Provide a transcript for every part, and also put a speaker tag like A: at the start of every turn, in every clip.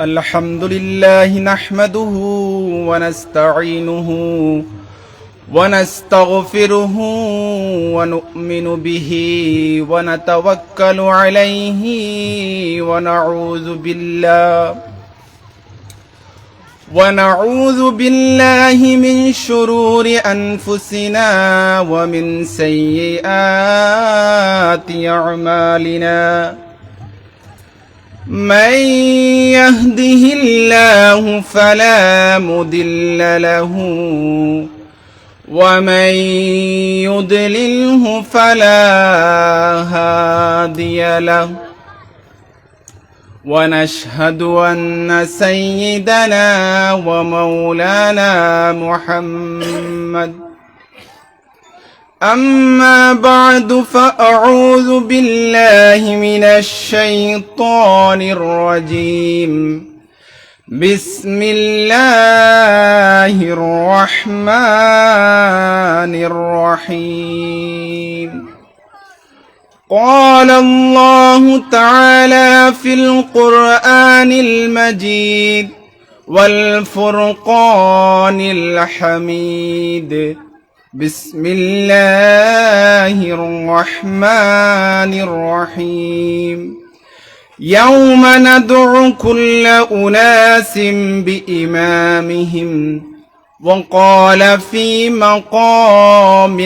A: الحمد لله نحمده ونستعينه ونستغفره ونؤمن به ونتوكل عليه ونعوذ بالله من شرور أنفسنا ومن سيئات أعمالنا من يهده الله فلا مضل له ومن يضلله فلا هادي له ونشهد أن سيدنا ومولانا محمد أما بعد فأعوذ بالله من الشيطان الرجيم بسم الله الرحمن الرحيم قال الله تعالى في القرآن المجيد والفرقان الحميد بسم الله الرحمن الرحيم يوم ندعو كل أناس بإمامهم وقال في مقام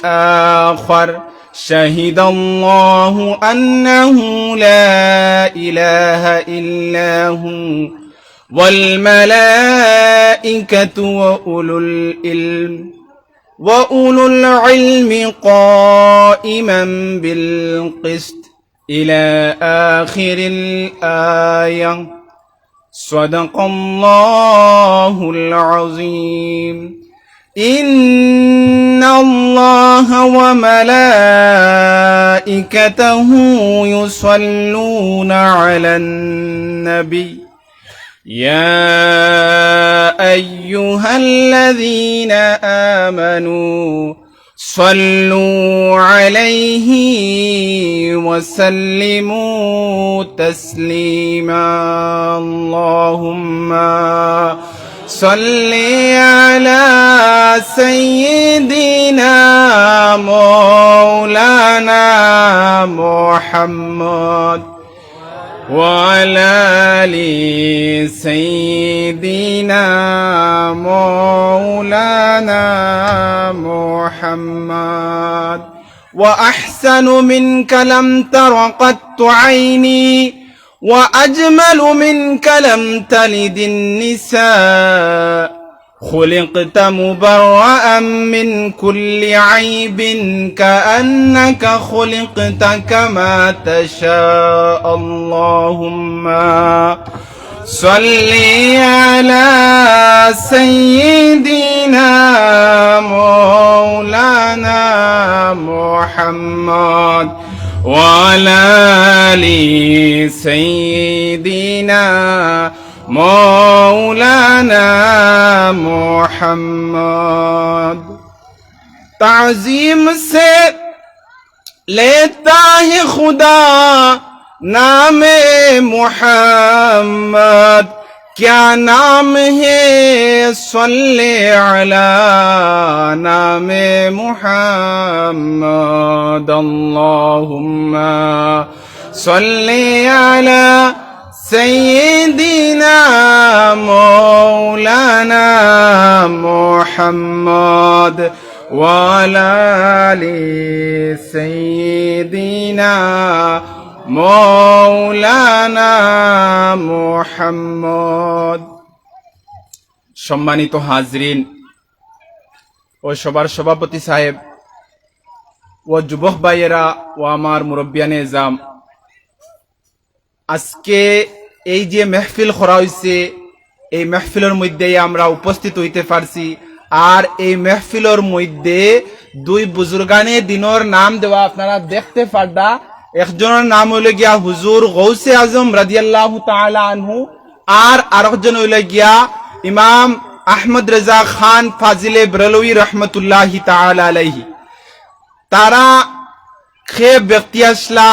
A: آخر شهد الله أنه لا إله إلا هو والملائكة وأولو العلم قائما بالقسط إلى آخر الآية صدق الله العظيم إن الله وملائكته يصلون على النبي يا أيها الذين آمنوا صلوا عليه وسلموا تسليما اللهم صل على سيدنا مولانا محمد وعلى آل سيدنا مولانا محمد وأحسن منك لم تر قط عيني وأجمل منك لم تلد النساء خلقت مبرأ من كل عيب كأنك خلقت كما تشاء اللهم صل على سيدنا مولانا محمد وعلى آل سيدنا مولانا محمد تعظیم سے لیتا ہے خدا نام محمد کیا نام ہے صلی علی نام محمد اللہم صلی علی سيدنا مولانا محمد وعلى آل سيدنا مولانا محمد সম্মানিত হাজরিন ও সবার সভাপতি সাহেব ও যুবক ভাইয়েরা ও আমার মুরব্বিয়ানে জাম আজকে এই যে মেহফিল করা হয়েছে এই মেহফিলের মধ্যে আমরা উপস্থিত হইতে পারছি আর এই মেহফিলের মধ্যে দুই বুজুর্গানে দিনের নাম দেওয়া আপনারা দেখতে পারদা একজনের নাম হইল গিয়া হুজুর গৌসে আজম রাদিয়াল্লাহু তাআলা আনহু আর আরেকজন হইল গিয়া ইমাম আহমদ রেজা খান ফাজিলে ব্রেলভী রহমতুল্লাহি তাআলা আলাইহি তারা খে ব্যক্তি আসলা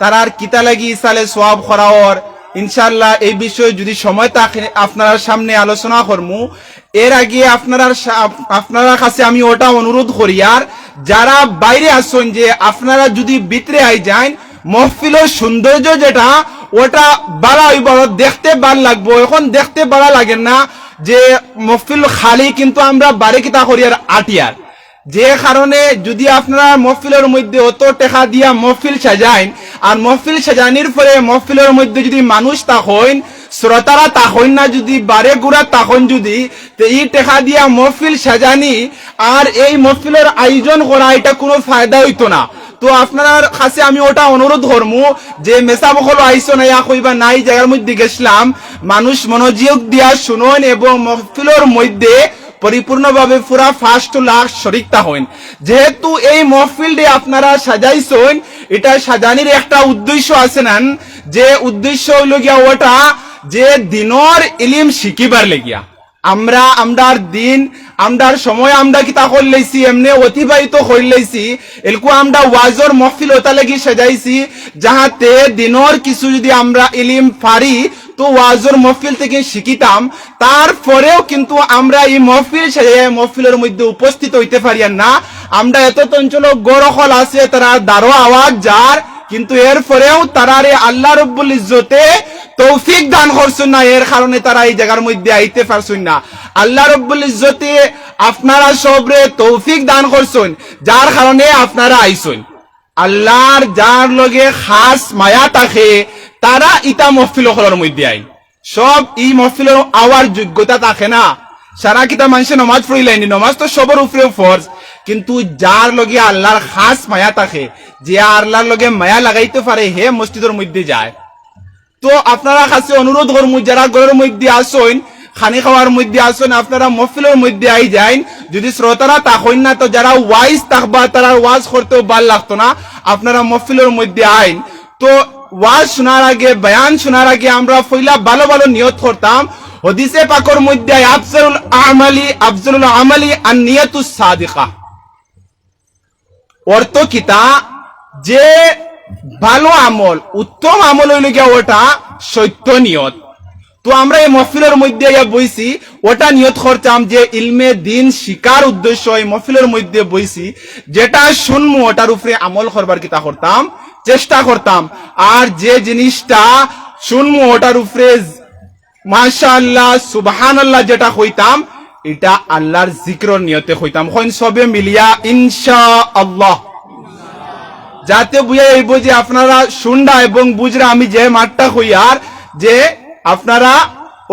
A: তারার কিতা লাগি ইসালে সওয়াব খরাওর ইনশাআল্লাহ এই বিষয়ে যদি সময় থাকে আপনার সামনে আলোচনা করমু। এর আগে আপনারা কাছে আমি ওটা অনুরোধ করি, আর যারা বাইরে আসছেন যে আপনারা যদি ভিতরে আই যান, মহফিলের সৌন্দর্য যেটা ওটা বাড়া হইব, দেখতে ভাল লাগবো। এখন দেখতে বাড়া লাগে না যে মহফিল খালি, কিন্তু আমরা বাড়ি কিতা করি আর আটিয়ার, যে কারণে যদি আপনারা মহফিলের মধ্যে অত টাকা দিয়া মহফিল সাজাইন, আর মহফিল সাজানির পরে মহফিলের মধ্যে যদি মানুষ তাকইন, শ্রোতারা তাকইন না, যদি বারে গুড়া তাকইন, যদি তো এই টাকা দিয়া মহফিল সাজানি আর এই মহফিলের আয়োজন করা এটা কোনো ফায়দা হইতো না। তো আপনার কাছে আমি ওটা অনুরোধ করমু যে মেসা বকল আইসো না ইয়া কইবা নাই, জায়গার মধ্যে গেছিলাম, মানুষ মনোযোগ দিয়া শুনুন এবং মহফিলের মধ্যে পরিপূর্ণভাবে পুরা ফার্স্ট লাখ শরিকতা হইন। যেহেতু এই মহফিলটি আপনারা সাজাইছেন, এটা সাজানির একটা উদ্দেশ্য আছে না, যে উদ্দেশ্য হইল গিয়া ওটা যে দিনর ইলিম শিখিবার লেগিয়া আমরা আমরার দিন আমরার সময় আমরা কিতা করলেছি এমনি অতিবাহিত করলেছি, এলকু আমরা ওয়াজর মহফিল ওটা লাগি সাজাইছি যাহাতে দিনর কিছু যদি আমরা ইলিম পারি তো ওয়াজর মহফিল থেকে শিখিতাম। তারপরেও কিন্তু আমরা এই মহফিল সাজাই মহফিলের মধ্যে উপস্থিত হইতে পারি না। আমরা এত অঞ্চল গড়খল আছে তারা দারো আওয়াজ যার, কিন্তু এরপরেও তারারে আল্লাহ রব্বুল ইজ্জতে তৌফিক দান করছেন না, এর কারণে তারা এই জায়গার মধ্যে আইতে পারছেন না। আল্লাহ রব্বুল ইজ্জতে আপনারা সবরে তৌফিক দান করছেন, যার কারণে আপনারা আইছেন। আল্লাহর যার লগে খাস মায়া থাকে তারা ইটা মহফিল হলের মধ্যে আইন। সব এই মহফিলের আওয়ার যোগ্যতা থাকে না। সারা কিতা মানুষে নমাজ পড়িলেনি, নমাজ তো সবার উপরে ফরজ, কিন্তু যার লগে আল্লাহর খাস মায়া থাকে, যে আল্লাহর লগে মায়া লাগাইতে পারে, হে মসজিদের মধ্যে যায়। তো আপনারা কাছে অনুরোধ করমু, যারা ঘরের মধ্যে আসেন, খানি খাওয়ার মধ্যে আসেন, আপনারা মহফিলের মধ্যে আই যাইন। যদি শ্রোতারা তাকইন না, তো যারা ওয়াইজ তাকবা তারা ওয়াজ করতেও ভাল লাগতো না, আপনারা মহফিলের মধ্যে আইন। তো ওয়াজ শোনার আগে, বয়ান শোনার আগে আমরা পয়লা ভালো ভালো নিয়ত করতাম। হাদিসে পাকের মধ্যে আফজলুল আমালি আন নিয়াতুস সাদিকা, অর্থ কিতা যে ভালো আমল, উত্তম আমল হইল গিয়া ওটা সত্য নিয়ত। তো আমরা এই মহফিলের মধ্যে বইছি, ওটা নিয়ত করতাম যে ইলমে দিন শিকার উদ্দেশ্য এই মহফিলের মধ্যে বইছি, যেটা শুনমু ওটার উপরে আমল করবার কিতা করতাম, চেষ্টা করতাম। আর যে জিনিসটা শুনমু ওটার উপরে মাশাআল্লাহ সুবহানাল্লাহ যেটা হইতাম, এটা আল্লাহর জিক্রর নিয়তে হইতাম। সবে মিলিয়া ইনশাআল্লাহ, যাতে বুঝা যাইব যে আপনারা শুনরা এবং বুঝরা আমি যে মাঠটা হইয়ার, যে আপনারা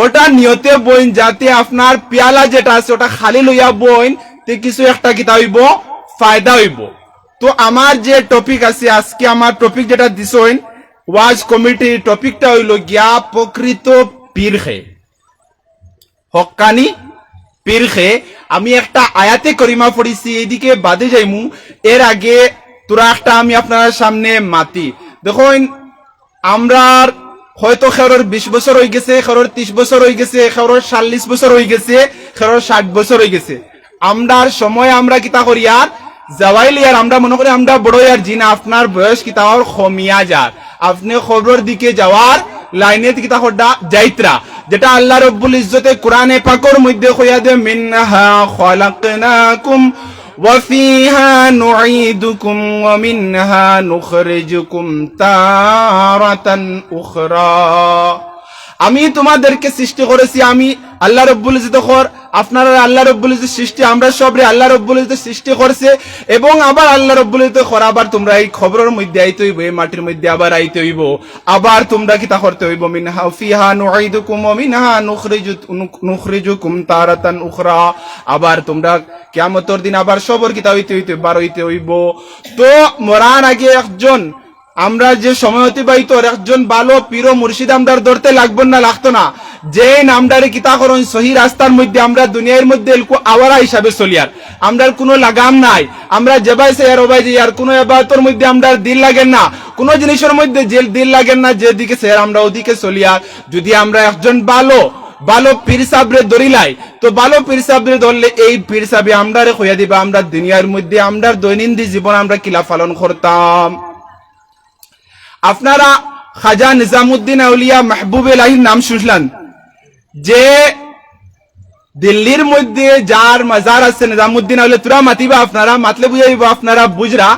A: ওটা নিয়তে বইন, যাতে আপনার পেয়ালা যেটা আছে ওটা খালি লইয়া বইন, তে কিছু একটা কিতা হইব, ফায়দা হইব। তো আমার যে টপিক আছে আজকে, আমার টপিক যেটা দিছেন ওয়াজ কমিটির টপিকটা হইল গিয়া প্রকৃত পীরখে, হক্কানি পীরখে। আমি একটা আয়াতে করিমা পড়িছি, এইদিকে বাদে যাইমু। এর আগে তোরা একটা আমি আপনার সামনে মাতি দেখুন, আমরা হয়তো খেরোর 20 বছর হয়ে গেছে, খেরোর 30 বছর হয়ে গেছে, খেরোর 40 বছর হয়ে গেছে, খেরোর 60 বছর হয়ে গেছে। আমরার সময় আমরা কিতা করি আর যাওয়াইলি, আর আমরা মনে করি আমরা বড় আর জিনা, আপনার বয়স কিতা আর কমিয়া যার, আপনি খবরের দিকে যাওয়ার লাইনে কিতা হড্ডা যাইত্রা, যেটা আল্লাহ রব্বুল ইজ্জতে কোরআনে পাকের মধ্যে কইয়া দে, মিনহা খালাকনাকুম وفيها نعيدكم ومنها نخرجكم تارة أخرى। আমি তোমাদেরকে সৃষ্টি করেছি, আমি আল্লাহ রব্বুল ইজ্জত আপনারা আল্লাহ রব্বুল ইজ্জত সৃষ্টি, আমরা সবরে আল্লাহ রব্বুল ইজ্জত সৃষ্টি করছে, এবং আবার আল্লাহ রব্বুল ইজ্জত আবার তোমরা এই খবরের মধ্যে আইতে হইব, এই মাটির মধ্যে আবার আইতে হইব, আবার তোমরা কিতা করতে হইব, মিনহা ফিহা নুঈদুকুম ওয়া মিনহা নুখরিজুকুম তারাতান উখরা, আবার তোমরা কিয়ামতের দিন আবার সবর কিতা হইতে হইতে বার হইতে হইব। তো মরার আগে একজন আমরা যে সময় অতিবাহিত একজন ভালো পীর মুর্শিদ আমদার ধরতে লাগবো না, লাগতো না, যে নামদারে কিতা করুন সহি রাস্তার মধ্যে আমরা দুনিয়ার মধ্যে আওয়ারা হিসাবে চলিয়ার, আমরার কোনো লাগাম নাই, আমরা যেবাই সে আর ওবাই যাই, আর কোনো এবাদতের মধ্যে আমরা দিল লাগেন না, কোনো জিনিসের মধ্যে যে দিল লাগেন না, যেদিকে সে আমরা ওদিকে চলিয়ার। যদি আমরা একজন ভালো পীর সাবরে ধরিলাই, তো ভালো পীর সাবরে ধরলে এই পীর সাবে আমরা হইয়া দিবা, আমরা দুনিয়ার মধ্যে আমরা দৈনন্দিন জীবন আমরা কিলা পালন করতাম। আপনারা খাজা নিজামুদ্দিন আউলিয়া মাহবুব এলাহির নাম শুনলেন, যে দিল্লির মধ্যে যার মাজার আছে নিজামুদ্দিন আউলিয়া, তোরা মাতিবা আপনারা, মাতলে বুঝাইব আপনারা বুঝরা।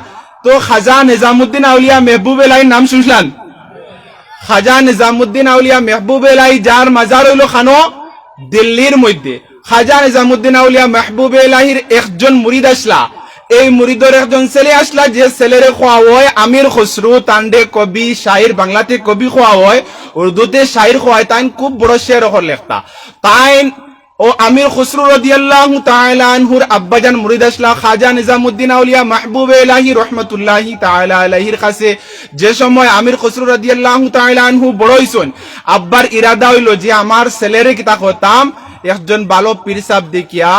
A: তো খাজা নিজামুদ্দিন আউলিয়া মেহবুব এলাহির নাম শুনলেন? খাজা নিজামুদ্দিন আউলিয়া মেহবুব এলাহি যার মাজার হইল খানো দিল্লির মধ্যে। খাজা নিজামুদ্দিন আউলিয়া মেহবুব এলাহির একজন মুরিদ আসলা, এই মুরিদর একজন ছেলে আসলা, যে ছেলেরে খোয়া হয় আমির খসরু, তান্ডে কবি শাহির, বাংলাতে কবি খোয়া হয়, উর্দুতে শাহির খোয়ায়, তাই খুব বড় শের লেখতা। তাই ও আমির খসরু রাদিয়াল্লাহু তাআলা আনহুর আব্বাজান মুরিদ আসলা খাজা নিজামুদ্দিন আউলিয়া মাহবুব এলাহি রহমাতুল্লাহি তাআলা আলাইহির কাছে। যে সময় আমির খসরু রাদিয়াল্লাহু তাআলা আনহু বড় হইছেন, আব্বার ইরাদা হইল যে আমার ছেলেরে কিতা করতাম, একজন ভালো পীর সাহেব দেখিয়া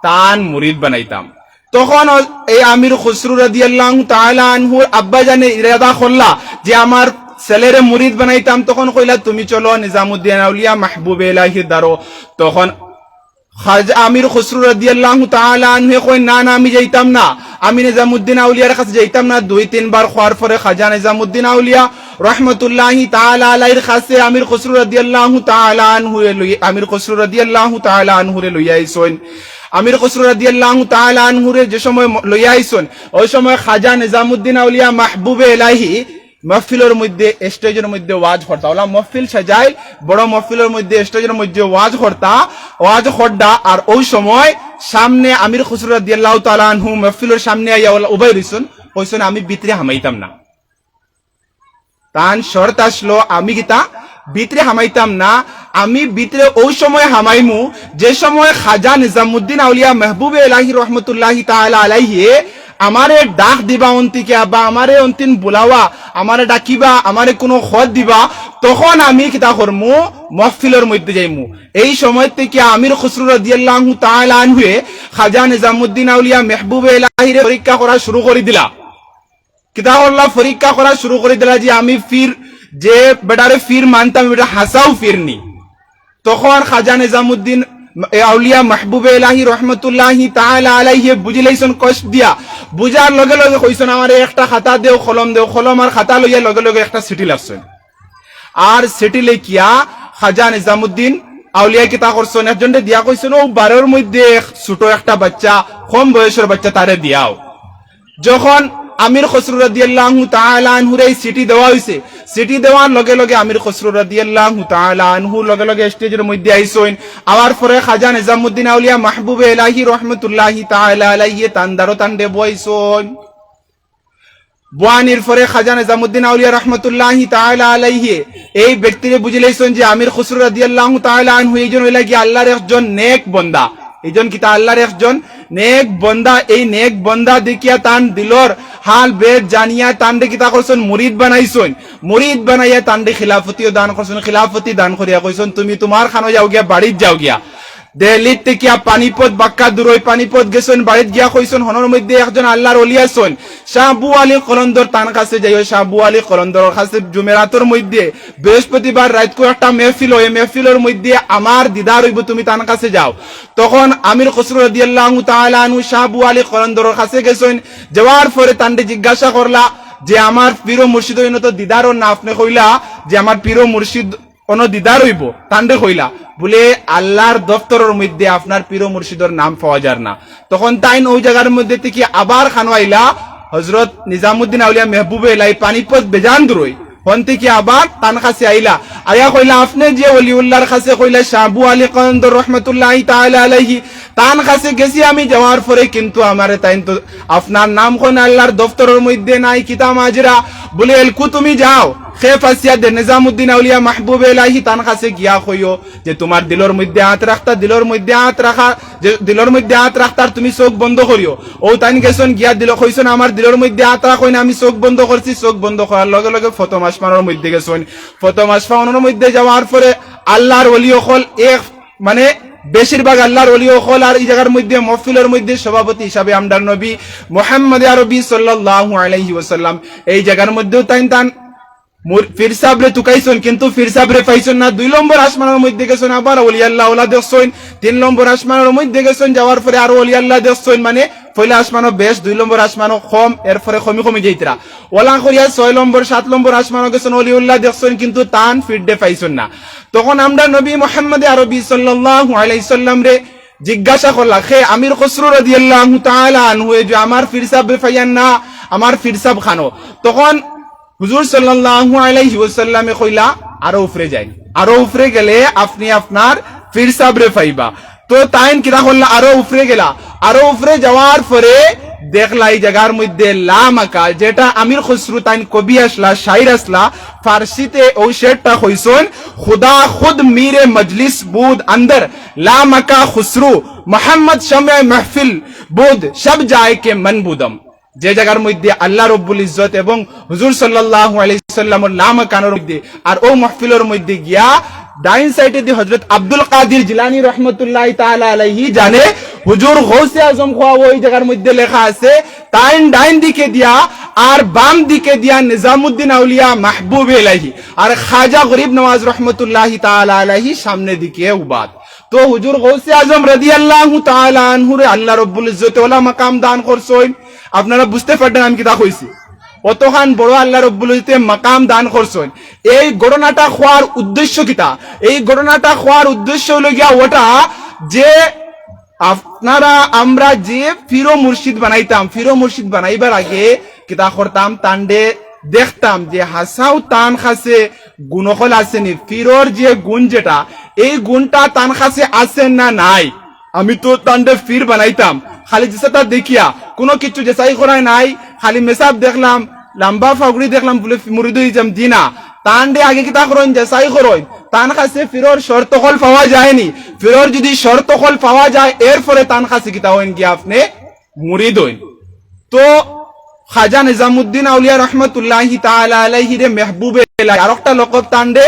A: তান মুরিদ বানাইতাম। তখন এই আমির খসরু রাদিয়াল্লাহু তাআলা আনহুর আব্বাজানের ইরাদা করলা যে আমার ছেলেরে মুরিদ বানাইতাম। তখন কইলা তুমি চলো নিজামুদ্দিন আউলিয়া মাহবুব এলাহির দ্বারো। তখন খাজা আমির খসরু রাদিয়াল্লাহু তাআলা আনহু কই না না, আমি যাইতাম না, আমি নিজামুদ্দিন আউলিয়ার কাছে যাইতাম না। 2-3 বার খোয়ার পরে খাজা নিজামুদ্দিন আউলিয়া রহমাতুল্লাহি তাআলা আলাইহির কাছে আমির খসরু রাদিয়াল্লাহু তাআলা আনহু আমির খসরু রাদিয়াল্লাহু তাআলা আনহু লইয়া আইছেন। আমির খসরু রাদিয়াল্লাহু তাআলা আনহু যে সময় লইয়া আইছেন, ওই সময় খাজা নিজামুদ্দিন আউলিয়া মাহবুব এলাহি মহফিলের মধ্যে স্টেজের মধ্যে ওয়াজ করতা। ওলা মহফিল সাজাই, বড় মহফিলের মধ্যে স্টেজের মধ্যে ওয়াজ করতা, ওয়াজ করডা। আর ওই সময় সামনে আমির খসরু রাদিয়াল্লাহু তাআলা আনহু মহফিলের সামনে আইয়া ওলা উবাই রইছেন, কইছেন আমি ভিতরে হামাইতাম না। তান শর্ত আসলো আমি কিতা ভিতরে হামাইতাম না, আমি ভিতরে ওই সময় হামাইমু যে সময় খাজা নিজামুদ্দিন আউলিয়া মাহবুব এলাহি রহমাতুল্লাহি তাআলা আলাইহি আমারে ডাক দিবা অন্তিকে, বা আমারে অন্তিন বুলাওয়া, আমারে ডাকিবা, আমারে কোনো খত দিবা, তখন আমি কিতা করমু মহফিলের মধ্যে যাইমু। এই সময় থেকে আমির খসরু রাদিয়াল্লাহু তাআলা আনহু খাজা নিজামুদ্দিন আউলিয়া মাহবুব এলাহির পরীক্ষা করা শুরু করে দিলা। কিতা করলা? পরীক্ষা করা শুরু করে দিলা যে আমি ফির যে বেটারে ফির মানতাম, বেটা হাসাও ফিরনি। তখন খাজা নিজামুদ্দিন আউলিয়া মাহবুব এলাহি রহমাতুল্লাহি তাআলা আলাইহি বুঝিলাইছেন কষ্ট দিয়া। বুঝার লগে লগে কইছেন আমারে একটা খাতা দেও, কলম দেও। কলম আর খাতা লইয়া লগে লগে একটা চিঠি লাগছেন। আর চিঠি লিখিয়া খাজা নিজামুদ্দিন আউলিয়া কিতা করছেন, একজনকে দিয়া কইছেন ও 12 মধ্যে ছোট একটা বাচ্চা, কম বয়সের বাচ্চা, তারে দিয়াও। যখন আমির খসরু রাদিয়াল্লাহু তাআলা আনহুর এই চিঠি দেওয়া হইছে, চিঠি দেওয়ার লগে লগে আমির খসরু রাদিয়াল্লাহু তাআলা আনহু লগে লগে স্টেজের মধ্যে আইছেন। আবার পরে খাজা নিজামুদ্দিন আউলিয়া মাহবুব এলাহি রহমাতুল্লাহি তাআলা আলাইহি তান্দারো তান্ডে বইছেন। বুয়ানির পরে খাজা নিজামুদ্দিন আউলিয়া রহমাতুল্লাহি তাআলা আলাইহি এই ব্যক্তিরে বুঝিলাইছেন যে আমির খসরু রাদিয়াল্লাহু তাআলা আনহু এইজন হইলা কি আল্লাহর একজন নেক বান্দা, এইজন কিতা আল্লাহর একজন নেক বান্দা। এই নেক বান্দা দেখিয়া তান দিলর হাল বেদ জানিয়া তান্ডে কিতা করছেন মুরিদ বানাইছেন। মুরিদ বানাইয়া তান্ডে খিলাফতিও দান করছেন। খিলাফতি দান করিয়া কইছেন তুমি তোমার খানো যাও গিয়া, বাড়িত যাও গিয়া। দিল্লির থেকে পানিপত বাক্কা দূরই পানিপত গেছেন, বাড়িত গিয়া কইছেন হনর মধ্যে একজন আল্লাহর ওলি আছেন, শাহ আবু আলী কলন্দর, তার কাছে যাইও। শাহ আবু আলী কলন্দর কাছে জুমেরাতের মধ্যে বৃহস্পতিবার রাত করে একটা মেহফিল হয়, মেহফিলের মধ্যে আমার দিদার হইব, তুমি তার কাছে যাও। তখন আমির খসরু রাদিয়াল্লাহু তাআলা আনহু শাহ আবু আলী কলন্দরের কাছে গেছেন। যাওয়ার পরে তান্ডে জিজ্ঞাসা করলা যে আমার পীর মুর্শিদ হইন তো দিদারও না, আপনি কইলা যে আমার পীর মুর্শিদ কোন দিদার হইব, তান্ডে কইলা বলে আল্লাহর দফতরের মধ্যে আপনার পীর মুর্শিদের নাম পাওয়া যায় না। তখন তাইন ওই জায়গার মধ্যে থেকে আবার খানওয়াইলা হযরত নিজামুদ্দিন আউলিয়া মাহবুব এলাহি পানিপত বেজান দূরই, হন থেকে আবার তান কাছে আইলা। আয়া কইলা আপনি যে ওলিউল্লাহর কাছে কইলা শাহ আবু আলী কলন্দর রহমাতুল্লাহি তাআলা আলাইহি, তান কাছে গেছি আমি, যাওয়ার পরে কিন্তু আমারে তাইন তো আপনার নাম কোন আল্লাহর দফতরের মধ্যে নাই, কিতা মাজরা। বলে এলকু তুমি যাও খেফ আসিয়া দে নিজামুদ্দিন আউলিয়া মাহবুব এলাহি তান কাছে গিয়া কইও যে তোমার দিলের মধ্যে হাত রাখতা, দিলের মধ্যে হাত রাখা, যে দিলের মধ্যে হাত রাখতার তুমি চোখ বন্ধ করিও। ও তাইন গেছেন গিয়া দিল কইছেন আমার দিলের মধ্যে হাত রাখই না, আমি চোখ বন্ধ করছি। চোখ বন্ধ করার লগে লগে ফতম আসমানের মধ্যে গেছেন। ফতম আসমানের মধ্যে যাওয়ার পরে আল্লাহর ওলি হল এক মানে বেশিরভাগ আল্লাহর ওলি হল। আর এই জায়গার মধ্যে মহফিলের মধ্যে সভাপতি হিসাবে আমদার নবী মুহাম্মদ আরবি সাল্লাল্লাহু আলাইহি ওয়াসাল্লাম এই জায়গার মধ্যেও তান ফির সাবরে তুকাইছেন, কিন্তু ফির সাবরে পাইছেন না। 2 নম্বর আসমানের মধ্যে গেছেন, আবার ওলি আল্লাহ ওলা দেখছেন। 3 নম্বর আসমানের মধ্যে গেছেন, যাওয়ার পরে আরো ওলি আল্লাহ দেখছেন, মানে পয়লা আসমানও বেশ, 2 নম্বর আসমানও কম, এরপরে কমি যাইতরা ওলা করিয়া 6 নম্বর 7 নম্বর আসমানও গেছেন অলিউল্লাহ দেখছেন, কিন্তু তান ফিরডে পাইছেন না। তখন আমরা নবী মুহাম্মদ আরবি সাল্লাল্লাহু আলাইহি সাল্লাম রে জিজ্ঞাসা করলা, খে আমির খসরু রাদিয়াল্লাহু তাআলা আনহু যে আমার ফিরসাব ফাইয়ান না, আমার ফিরসাব খানো। তখন হুজুর সাল্লাল্লাহু আলাইহি ওয়াসাল্লামে কইলা আরো উপরে যাই, আরো উপরে গেলে আপনি আপনার ফিরসাব রে পাইবা। তো তাইন কিরা করলা, আরো উপরে গেলা, আরো উপরে যাওয়ার পরে দেখলা এই জায়গার মধ্যে লামাকা, যেটা আমির খসরু তাইন কবি আসলা, শাইর আসলা, ফার্সিতে ওই শেরটা কইছেন, খুদা খুদ মিরে মজলিস বুদ अंदर লামাকা খসরু মোহাম্মদ শামে মাহফিল বুদ সব যায় কে মন বুদম। যে জায়গার মধ্যে আল্লাহ রব্বুল ইজ্জত এবং হুজুর সাল্লাল্লাহু আলাইহি সাল্লামের লামাকানোর মধ্যে, আর ও মাহফিলের মধ্যে গিয়া ডাইন সাইডে দি হযরত আব্দুল কাদির জিলানী রাহমাতুল্লাহি তাআলা আলাইহি জানে হুজুর গৌসে আজম খোয়া ওই জায়গার মধ্যে লেখা আছে, তাইন ডাইন দিকে দিয়া আর বাম দিকে দিয়া নিজামউদ্দিন আউলিয়া মাহবুব ইলাহি আর খাজা গরিব নওয়াজ রাহমাতুল্লাহি তাআলা আলাইহি সামনে দিকে উবাদ। তো হুজুর গৌসে আজম রাদিয়াল্লাহু তাআলা আনহু রে আল্লাহ রব্বুল ইজ্জত ওয়ালা মাকাম দান করছেন। আপনারা বুঝতে পারবেন আমি কিতা কইছি, অতখান বড় আল্লাহ রব্বুল ইজ্জতে মাকাম দান করছেন। এই ঘটনাটা হওয়ার উদ্দেশ্য কিতা? এই ঘটনাটা হওয়ার উদ্দেশ্য হলো গিয়া ওটা যে আপনারা আমরা যে ফিরো মুর্শিদ বানাইতাম, ফিরো মুর্শিদ বানাইবার আগে কিতা করতাম, তান্ডে দেখতাম যে হাসাও তান খাসে গুণফল আসেনি, ফিরোর যে গুণ যেটা, এই গুণটা তান খাসে আসেন না নাই। আমি তো তান্ডে ফির বানাইতাম খালি যেটা দেখিয়া কোনো কিছু যেসাই করাই নাই, খালি মেসাব দেখলাম, লম্বা ফাগুড়ি দেখলাম বলে মুরিদ হইজাম দিনা। তান্ডে আগে কিতা করেন, যেসাই করেন, তান কাছে ফিরোর শর্তকল পাওয়া যায়নি। ফিরোর যদি শর্তকল পাওয়া যায় এরপরে তান কাছে কিতা হইন গিয়া আপনি মুরিদ হইন। তো খাজা নিজামউদ্দিন আউলিয়া রহমতুল্লাহি তাআলা আলাইহি রে মেহবুবে ইলাহি আর একটা লকব তান্ডে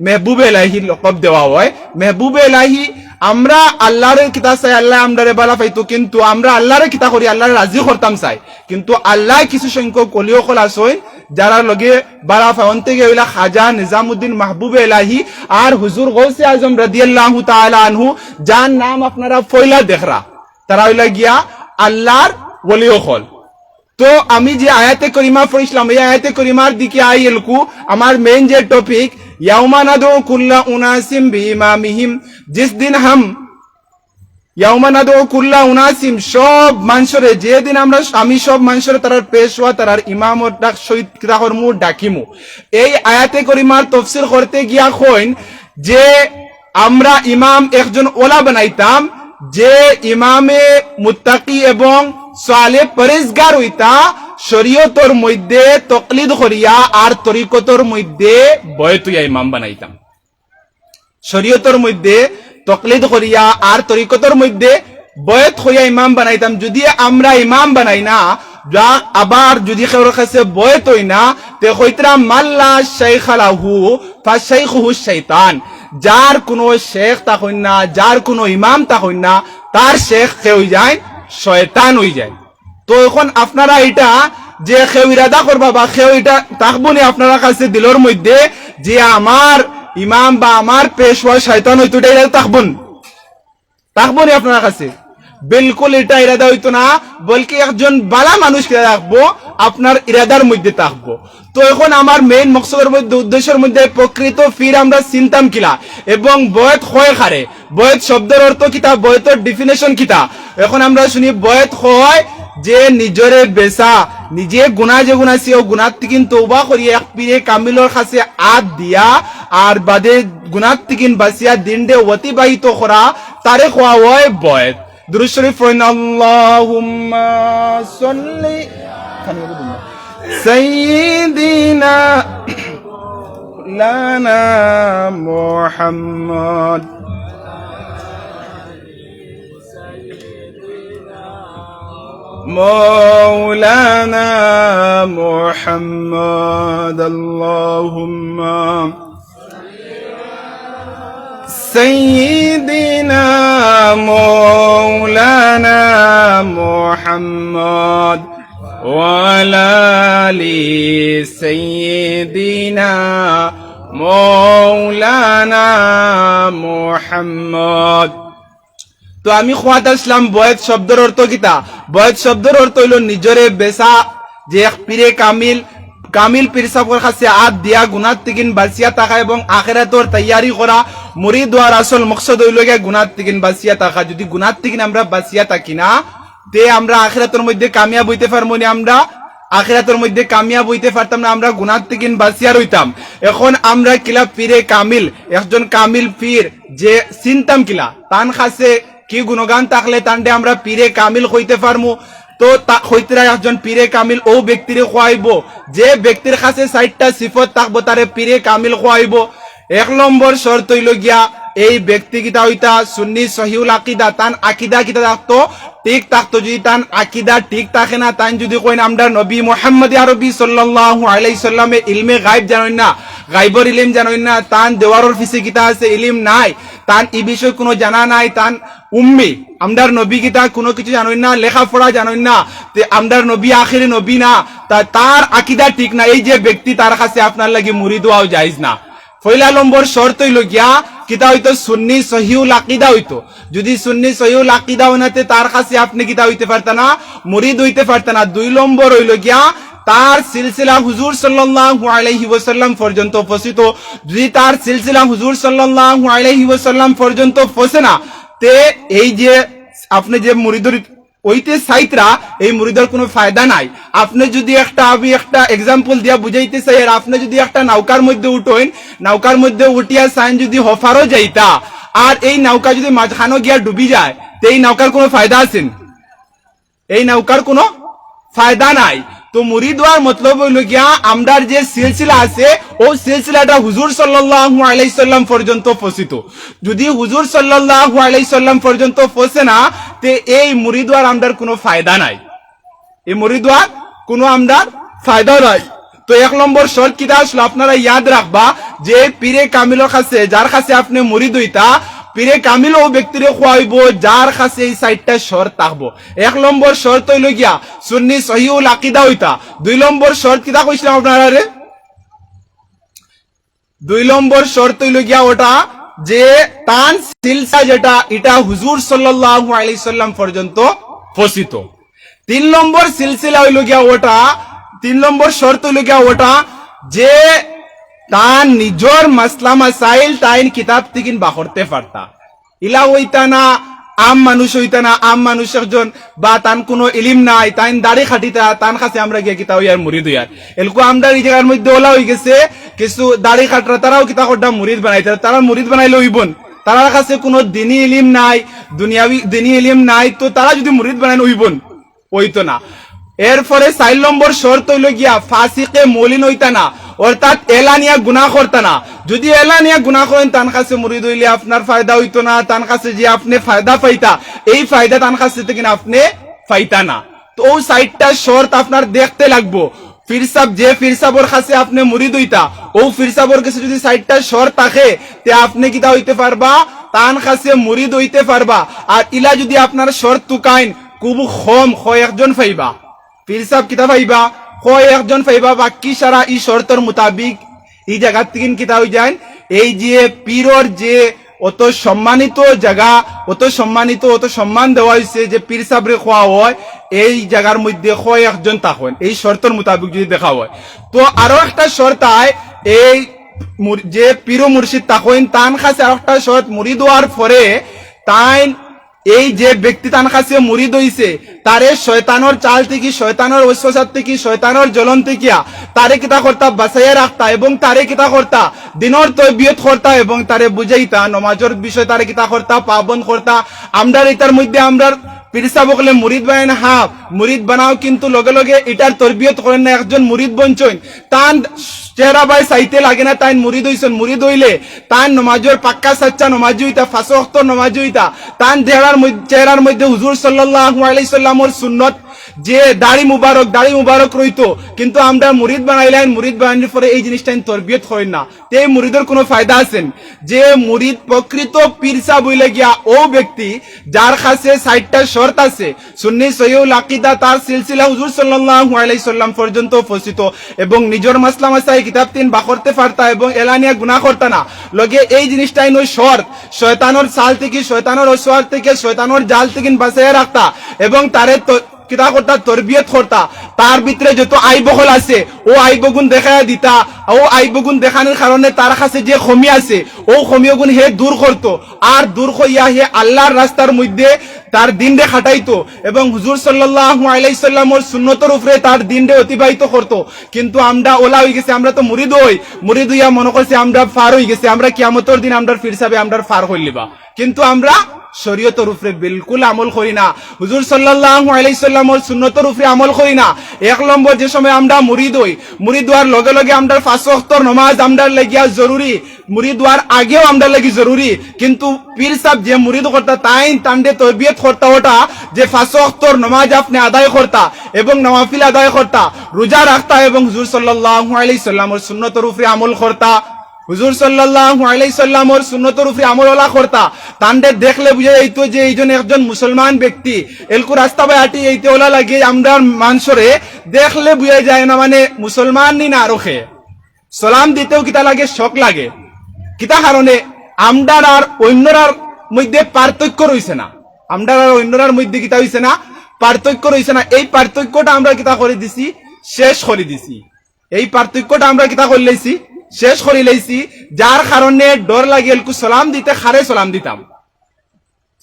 A: মেহবুবে ইলাহি লকব দেওয়া হয়। মেহবুবে ইলাহি আমরা আল্লাহর কিতা চাই, আল্লাহ আমরারে বালা পাইতো, কিন্তু আমরা আল্লাহরে কিতা করি, আল্লাহরে রাজি করতাম চাই, কিন্তু আল্লাহ কিছু সংখ্যক কলিও কল আসই যারা লগে বালা ফাউন্তে গেলা খাজা নিজামউদ্দিন মাহবুবে ইলাহি আর হুজুর গৌসে আজম রাদিয়াল্লাহু তাআলা আনহু, যার নাম আপনারা ফয়লা দেখরা, তারা হইলা গিয়া আল্লাহর ওলিও কল। তো আমি যে আয়াতে করিমা পড়িছিলাম, এই আয়াতে করিমার দিকে আইলকু আমার মেইন যে টপিক, ইয়াউমা নাদউ কুল্লা উনাসিম বিইমামিহিম, জিস দিন হাম ইয়াউমা নাদউ কুল্লা উনাসিম, সব মানুষরে যেদিন আমি সব মানুষরে তারার পেশওয়া তারার ইমামর ডাক শহীদ কিতাহর মুর ডাকিমু। এই আয়াতে করিমার তফসির করতে গিয়া কইন যে আমরা ইমাম একজন ওলা বানাইতাম, যে ইমামে মুত্তাকি এবং সালে পরেজগার হইতা, শরীয়তর মধ্যে তকলিদ করিয়া আর তরিকতর মধ্যে বয়ত হইয়া ইমাম বানাইতাম। শরীয়তর মধ্যে তকলিদ করিয়া আর তরিকতর মধ্যে বয়ত হইয়া ইমাম বানাইতাম। যদি আমরা ইমাম বানাই না, আবার যদি কেউর কাছে বয়ত হই না, তে কইতরা মাল্লা শাইখালাহু ফাশাইখুহু শাইতান, যার কোনো শেখ তা হইন না, যার কোনো ইমাম তা হইন না, তার শেখ কে হই যায়, শয়তান হই যায়। তো এখন আপনারা এটা যে কেউ ইরাদা করবা বা কেউ এটা তাকবনি আপনারা কাছে দিলর মধ্যে যে আমার ইমাম বা আমার পেশওয়া শয়তান হইতো, এটা তাকবনি আপনারা কাছে, বিলকুল এটা ইরাদা হইতো না, বলকি একজন বালা মানুষকে রাখবো, আপনার ইরাদার মধ্যে থাকবো। তো এখন আমার মেইন মকসদের মধ্যে উদ্দেশ্যের মধ্যে প্রকৃত ফির আমরা চিনতাম কিলা এবং বয়ত হয় খারে, বয়ত শব্দের অর্থ কিতা, বয়তের ডিফিনেশন কিতা। এখন আমরা শুনি বয়ত হয় যে নিজরে বেসা, নিজে গুনাহ যে গুনাছি ও গুনাহ থেকে তওবা করিয়া এক পীরে কামিলর কাছে আদ দিয়া আর বাদে গুনাহ থেকে বাঁচিয়া দিনডে অতিবাহিত করা, তারে কোয়া হয় বয়ত। দুরূদ শরীফ পড়েন, আল্লাহুম্মা সাল্লি সাইয়্যিদিনা লানা মুহাম্মদ مولانا محمد اللهم سيدنا مولانا محمد وعلى آل سيدنا مولانا محمد তো আমি খোয়াত আসলাম বয়েত শব্দের অর্থ কিতা? বয়েত শব্দের অর্থ হইল নিজরে বেসা, যে পীরে কামিল কামিল পীর সাহেবের কাছে আদ দিয়া গুনাত তিকিন বাঁচিয়া থাকা এবং আখিরাতর তৈয়ারি করা। মুরিদ হওয়ার আসল মকসদ হইল গিয়া গুনাত তিকিন বাঁচিয়া থাকা। যদি গুনাত তিকিন আমরা বাঁচিয়া থাকি না, তে আমরা আখিরাতের মধ্যে কামিয়াব হইতে পারবো না। আমরা আখিরাতের মধ্যে কামিয়াব হইতে পারতাম না, আমরা গুনাত তিকিন বাঁচিয়া রইতাম। এখন আমরা কিলা পীরে কামিল, একজন কামিল পীর যে চিনতাম কিলা তান কাছে কি গুণগান থাকলে তান্ডে আমরা পীরে কামিল হইতে পারবো। তো হইতরা একজন পীরে কামিল ও ব্যক্তিরে খোয়াইব যে ব্যক্তির কাছে 60টা সিফত থাকবো, তারে পীরে কামিল খোয়াইব। 1 নম্বর শর্ত হইল গিয়া এই ব্যক্তি কিতা হইতা সুন্নি সহিউল আকিদা, তান আকিদা কিতা থাকতো ঠিক থাকতো। যদি তান আকিদা ঠিক থাকে না, তান যদি কইন আমরা নবী মুহাম্মদ আরবি সাল্লাল্লাহু আলাইহি সাল্লামে ইলমে গায়ব জানেন না, গায়বর ইলম জানেন না, তান দেওয়ারর ফিসে কিতা আছে ইলম নাই, তান এই বিষয় কোনো জানা নাই, তান উম্মি, আমদার নবী কিতা কোনো কিছু জানেন না, লেখাপড়া জানেন না, তে আমদার নবী আখিরি নবী না, তার আকিদা ঠিক না, এই যে ব্যক্তি তার কাছে আপনার লাগি মুরিদ হওয়াও জায়েজ না। পয়লা নম্বর শর্ত হইল গিয়া কিতা হইতো সুন্নি সহিউল আকিদা হইতো। যদি সুন্নি সহিউল আকিদা হইনাতে তার কাছে আপনি কিতা হইতে পারতেন না, মুরিদ হইতে পারতেন না। 2 নম্বর হইল গিয়া তার সিলসিলা হুজুর সাল্লাল্লাহু আলাইহি ওয়াসাল্লাম পর্যন্ত পৌঁছিত। যদি তার সিলসিলা হুজুর সাল্লাল্লাহু আলাইহি ওয়াসাল্লাম পর্যন্ত পৌঁছে না, তে এই যে আপনি যে মুরিদর ওইতে সাইতরা, এই মুরিদের কোনো ফায়দা নাই। আপনি যদি আমি একটা এক্সাম্পল দিয়া বুঝাইতে চাই, আর আপনি যদি একটা নৌকার মধ্যে উঠেন, নৌকার মধ্যে উঠিয়া সাইন যদি হফারও যাইতা, আর এই নৌকা যদি মাঝখানো গিয়া ডুবি যায়, তো এই নৌকার কোনো ফায়দা আছেন? এই নৌকার কোনো ফায়দা নাই। তো মুরিদ হওয়ার মতলব হইল গিয়া আমরার যে সিলসিলা আছে ও সিলসিলাটা হুজুর সাল্লাল্লাহু আলাইহি সাল্লাম পর্যন্ত পৌঁছিত। যদি হুজুর সাল্লাল্লাহু আলাইহি সাল্লাম পর্যন্ত পৌঁছে না, তে এই মুরিদ হওয়ার আমরার কোনো ফায়দা নাই, এই মুরিদ হওয়ার কোনো আমরার ফায়দা নাই। তো 1 নম্বর শর্ত কিটা আসলো আপনারা ইয়াদ রাখবা, যে পীরে কামিলের কাছে যার কাছে আপনি মুরিদ হইতা, পীরে কামিল ও ব্যক্তিরে খোয়াইব যার কাছে এই 60টা শর্ত থাকবো। 1 নম্বর শর্ত হইল গিয়া সুন্নি সহিউল আকিদা হইতা। 2 নম্বর শর্ত কিটা কইছিলাম আপনারা রে? 2 নম্বর শর্ত হইল গিয়া ওটা যে তান সিলসিলা যেটা এটা হুজুর সাল্লাল্লাহু আলাইহি সাল্লাম পর্যন্ত পৌঁছিত। 3 নম্বর সিলসিলা হইল গিয়া ওটা, 3 নম্বর শর্ত হইল গিয়া ওটা যে তান নিজর মাসলা মাসাইল তাইন কিতাব থেকে বাহরতে পারতা। ইলা হইতা না আম মানুষ হইতা না, আম মানুষ একজন বা তান কোনো ইলিম নাই, তাইন দাড়ি খাটিতা, তান কাছে আমরা গিয়ে কিতা হইয়ার মুরিদ হইয়ার। এলকো আমরা এই জায়গার মধ্যে ওলা হয়ে গেছে কিছু দাড়ি খাটরা, তারাও কিতা করডা মুরিদ বানাইতে, তারা মুরিদ বানাইলে হইবন, তার কাছে কোনো দিনী ইলিম নাই, দুনিয়াবি দিনী ইলিম নাই, তো তারা যদি মুরিদ বানাইলে হইবন, হইতো না। এরপরে 4 নম্বর শর্ত হইল গিয়া ফাসিকে মলিন হইতা না, অর্থাৎ এলানিয়া গুনাহ করতা না। যদি এলানিয়া গুনাহ করেন তান কাছে মুরিদ হইলে আপনার ফায়দা হইতো না, তান কাছে যে আপনি ফায়দা পাইতা এই ফায়দা তান কাছে থেকে আপনি পাইতা না। তো ও 60টা শর্ত আপনার দেখতে লাগবো। পীর সাহেব যে পীর সাহেবের কাছে আপনি মুরিদ হইতা, ও পীর সাহেবের কাছে যদি 60টা শর্ত থাকে, তে আপনি কিতা হইতে পারবা, তান কাছে মুরিদ হইতে পারবা। আর ইলা যদি আপনার শর্ত তুকাইন খুব কম, হয় একজন পাইবা পীর সাহেব কিতা পাইবা, হয় একজন পাইবা, বাকি সারা এই শর্তের মোতাবিক এই জায়গা থেকে কিতা হয়ে যায়। এই যে পীরর যে অত সম্মানিত জায়গা, অত সম্মানিত, অত সম্মান দেওয়া হয়েছে যে পীর সাহেবরে খোয়া হয়, এই জায়গার মধ্যে হয় একজন থাকেন এই শর্তের মোতাবিক যদি দেখা হয়। তো আরো একটা শর্ত আয়, এই যে পীর মুর্শিদ থাকেন তান কাছে আরো একটা শর্ত, মুরিদ হওয়ার পরে তাই এই যে ব্যক্তি তান কাছে মুরিদ হইছে, তারে শয়তানোর চাল থেকে, শয়তানোর ওয়াসওয়াসা থেকে, শয়তানোর জ্বলন থেকে তারে কিতা করতা বাঁচাইয়া রাখতা, এবং তারে কিতা করতা দিনর তরবিয়ত করতা, এবং তারে বুঝাইতা নমাজের বিষয়, তারে কিতা করতা পাবন করতা। আমরা এটার মধ্যে আমরা পীর সাহেব বলে মুরিদ বানায় না, হ্যাঁ মুরিদ বানাও, কিন্তু লগে লগে এটার তরবিয়ত করেন না। একজন মুরিদ বঞ্চন তান চেহারা বাই চাইতে লাগে না, তাই মুরিদ হইছেন। মুরিদ হইলে তান নমাজের পাক্কা সাচ্চা নমাজি হইতা, 5 ওয়াক্ত নমাজি হইতা, তান চেহারার মধ্যে হুজুর সাল্লাল্লাহু আলাইহি সাল্লামের সুন্নত যে দাড়ি মুবারক রইতো, কিন্তু আমরা মুরিদ বানাইলেন, মুরিদ বানানোর পরে এই জিনিসটা তরবিয়ত হয় না, তে মুরিদের কোনো ফায়দা আছেন? যে মুরিদ প্রকৃত পীরসা বইলে গিয়া ও ব্যক্তি যার কাছে 60টা শর্ত আছে, সুন্নি সহিহুল আকীদা তার সিলসিলা হুজুর সাল্লাল্লাহু আলাইহি সাল্লাম পর্যন্ত উপস্থিত, এবং নিজের মাসলা মাসাই কিতাব তিন বা করতে পারতা এবং এলানিয়া গুনাহ করতা না, লগে এই জিনিসটাই নয় শর্ত, শয়তানের চাল থেকে, শয়তানের অসওয়ার থেকে, শয়তানের জাল থেকে বাঁচাইয়া রাখতা এবং তারে কিতা করতা, তরবিয়ত করতা, তার ভিতরে যত আইবগল আছে ও আইবগুণ দেখাইয়া দিতা, ও আইবগুণ দেখানোর কারণে তার কাছে যে খমি আছে ও খমিয়গুণ হে দূর করতো, আর দূর হইয়া হে আল্লাহর রাস্তার মধ্যে তার দিনরে খাটাইতো এবং হুজুর সাল্লাল্লাহু আলাইহি সাল্লামের সুন্নতের উপরে তার দিনরে অতিবাহিত করতো। কিন্তু আমরা ওলা হয়ে গেছে, আমরা তো মুরিদ হইয়া মনে করছি আমরা ফার হয়ে গেছে, আমরা কিয়ামতের দিন আমরা ফিরসাবে আমরা ফার হইলিবা, কিন্তু আমরা শরীয়তের উপরে বিলকুল আমল করি না, হুজুর সাল্লাল্লাহু আলাইহি সাল্লামের সুন্নতের উপরে আমল করি না। এক নম্বর, যে সময় আমরা মুরিদ হওয়ার লগে লগে আমরা 5 ওয়াক্তের নামাজ আমরা লাগিয়া জরুরি, মুরিদ হওয়ার আগেও আমরা লাগি জরুরি, কিন্তু পীর সাহেব যে মুরিদ করতা তাই তান্ডে তরবিয়ত করতা ওটা যে 5 ওয়াক্তের নামাজ আপনি আদায় করতা এবং নওয়াফিল আদায় করতা, রোজা রাখতা এবং হুজুর সাল্লাল্লাহু আলাইহি সাল্লামের সুন্নতের উপরে আমল করতা, হুজুর সাল্লাল্লাহু আলাইহি সাল্লামের সুন্নতের উপরে আমলওয়ালা করতা, তান্ডে দেখলে বুঝে যাইতো যে এইজন একজন মুসলমান ব্যক্তি, এলকু রাস্তা বাই আটি এইতে ওলা লাগে আমরা মানুষরে দেখলে বুঝে যায় না মানে মুসলমান নি না আরোখে সালাম দিতেও কিতা লাগে, শখ লাগে, কিতা কারণে আমরার আর অন্যরার মধ্যে পার্থক্য রইছে না, আমরার আর অন্যরার মধ্যে কিতা হইছে না, পার্থক্য রইছে না। এই পার্থক্যটা আমরা কিতা করে দিছি, শেষ করে দিছি, এই পার্থক্যটা আমরা কিতা করে লাইছি, শেষ করে লাইছি, যার কারণে ডর লাগে এলকু সালাম দিতে খারে সালাম দিতাম,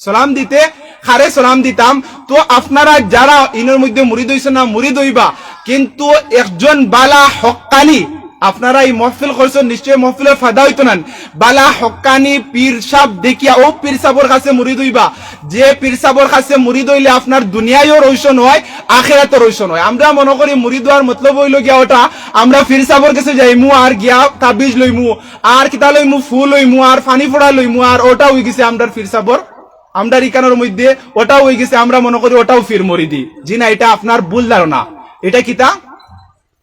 A: সালাম দিতে খারে সালাম দিতাম। তো আপনারা যারা ইনের মধ্যে মুরিদ হইছে না, মুরিদ হইবা, কিন্তু একজন বালা হক্কানি, আপনারা এই মহফিল করছেন, নিশ্চয়ই মহফিলের ফায়দা হইতো না, বালা হক্কানি পীর সাহেব দেখিয়া ও পীর সাহেবের কাছে মুরিদ হইবা, যে পীর সাহেবের কাছে মুরিদ হইলে আপনার দুনিয়ায়ও রোশন হয়, আখিরাতও রোশন হয়। আমরা মনে করি মুরিদ হওয়ার মতলব হইল গিয়া ওটা আমরা পীর সাহেবের কাছে যাইমু আর গিয়া তাবিজ লইমু আর কিতা লইমু, ফুল লইমু আর পানি ফোড়া লইমু, আর ওটা হয়ে গেছে আমরা পীর সাহেবের, আমরা ইকানোর মধ্যে ওটাও হয়ে গেছে, আমরা মনে করি ওটাও পীর মুরিদি। জি না, এটা আপনার ভুল ধারণা, এটা কিতা,